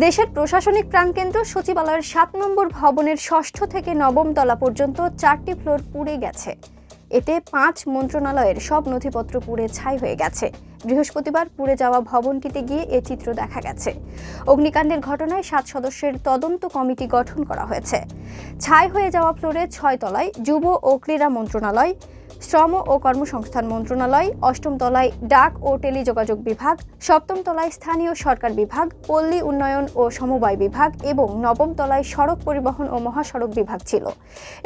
দেশের প্রশাসনিক প্রাণকেন্দ্র সচিবালয়ের ৭ নম্বর ভবনের ৬ষ্ঠ থেকে ৯ম তলা পর্যন্ত ৪টি ফ্লোর পুড়ে গেছে। এতে ৫ মন্ত্রণালয়ের সব নথিপত্র পুড়ে ছাই হয়ে গেছে। বৃহস্পতিবার পুড়ে যাওয়া ভবনটিতে গিয়ে এ চিত্র দেখা গেছে। অগ্নিকাণ্ডের ঘটনায় ৭ সদস্যের তদন্ত কমিটি গঠন করা হয়েছে। ছাই হয়ে যাওয়া ফ্লোরে ৬ তলায় যুব ও ক্রীড়া মন্ত্রণালয়, শ্রম ও কর্মসংস্থান মন্ত্রণালয়, ৮ম তলায় ডাক ও টেলিযোগাযোগ বিভাগ, ৭ম তলায় স্থানীয় সরকার বিভাগ, পল্লী উন্নয়ন ও সমবায় বিভাগ এবং ৯ম তলায় সড়ক পরিবহন ও মহাসড়ক বিভাগ ছিল।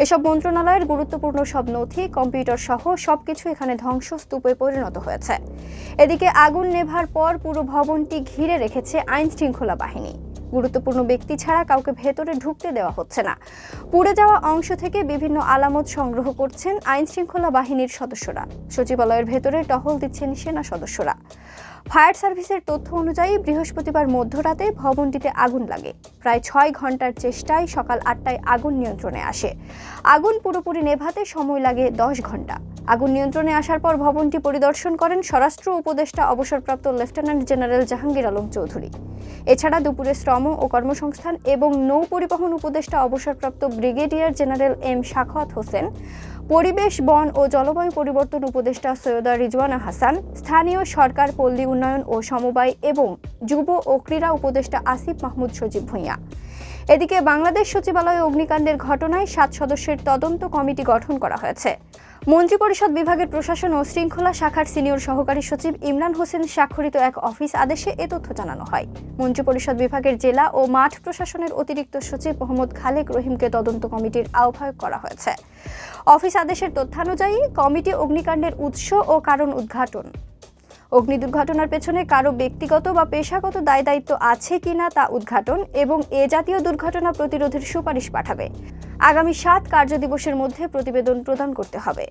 এসব মন্ত্রণালয়ের গুরুত্বপূর্ণ সব নথি, কম্পিউটার সহ সবকিছু এখানে ধ্বংসস্তূপে পরিণত হয়েছে। এদিকে আগুন নেভার পর পুরো ভবনটি ঘিরে রেখেছে আইন শৃঙ্খলা বাহিনী। গুরুত্বপূর্ণ ব্যক্তি ছাড়া কাউকে ভেতরে ঢুকতে দেওয়া হচ্ছে না। পুড়ে যাওয়া অংশ থেকে বিভিন্ন আলামত সংগ্রহ করছেন আইন শৃঙ্খলা বাহিনীর সদস্যরা। সচিবালয়ের ভেতরে টহল দিচ্ছেন সেনা সদস্যরা। ফায়ার সার্ভিসের তথ্য অনুযায়ী বৃহস্পতিবার মধ্যরাতে ভবনটিতে আগুন লাগে। প্রায় ৬ ঘন্টার চেষ্টায় সকাল ৮টায় আগুন নিয়ন্ত্রণে আসে। আগুন পুরোপুরি নেভাতে সময় লাগে ১০ ঘন্টা। আগুন নিয়ন্ত্রণে আসার পর ভবনটি পরিদর্শন করেন স্বরাষ্ট্র উপদেষ্টা অবসরপ্রাপ্ত লেফটেন্যান্ট জেনারেল জাহাঙ্গীর আলম চৌধুরী। এছাড়া দুপুরে শ্রম ও কর্মসংস্থান এবং নৌ পরিবহন উপদেষ্টা অবসরপ্রাপ্ত brigadier general M Shakhawat Hossain, পরিবেশ, বন ও জলবায়ু পরিবর্তন উপদেষ্টা সৈয়দা রিজওয়ানা হাসান, স্থানীয় সরকার, পল্লী উন্নয়ন ও সমবায় এবং যুব ও ক্রীড়া উপদেষ্টা আসিফ মাহমুদ সজীব ভূঁইয়া। এদিকে বাংলাদেশ সচিবালয়ে অগ্নিকাণ্ডের ঘটনায় ৭ সদস্যের তদন্ত কমিটি গঠন করা হয়েছে। মন্ত্রিপরিষদ বিভাগের প্রশাসন ও শৃঙ্খলা শাখার সিনিয়র সহকারী সচিব ইমরান হোসেন স্বাক্ষরিত এক অফিস আদেশে এ তথ্য জানানো হয়। মন্ত্রিপরিষদ বিভাগের জেলা ও মাঠ প্রশাসনের অতিরিক্ত সচিব মোহাম্মদ খালেক রহিমকে তদন্ত কমিটির আহ্বায়ক করা হয়েছে। অফিস আদেশের তথ্যানুযায়ী কমিটি অগ্নিকাণ্ডের উৎস ও কারণ উদ্ঘাটন, অগ্নি দুর্ঘটনার পেছনে কারো ব্যক্তিগত বা পেশাগত দায়-দায়িত্ব আছে কিনা তা উদ্ঘাটন এবং এ জাতীয় দুর্ঘটনা প্রতিরোধের সুপারিশ পাঠাবে। আগামী ৭ কার্যদিবসের মধ্যে প্রতিবেদন প্রদান করতে হবে।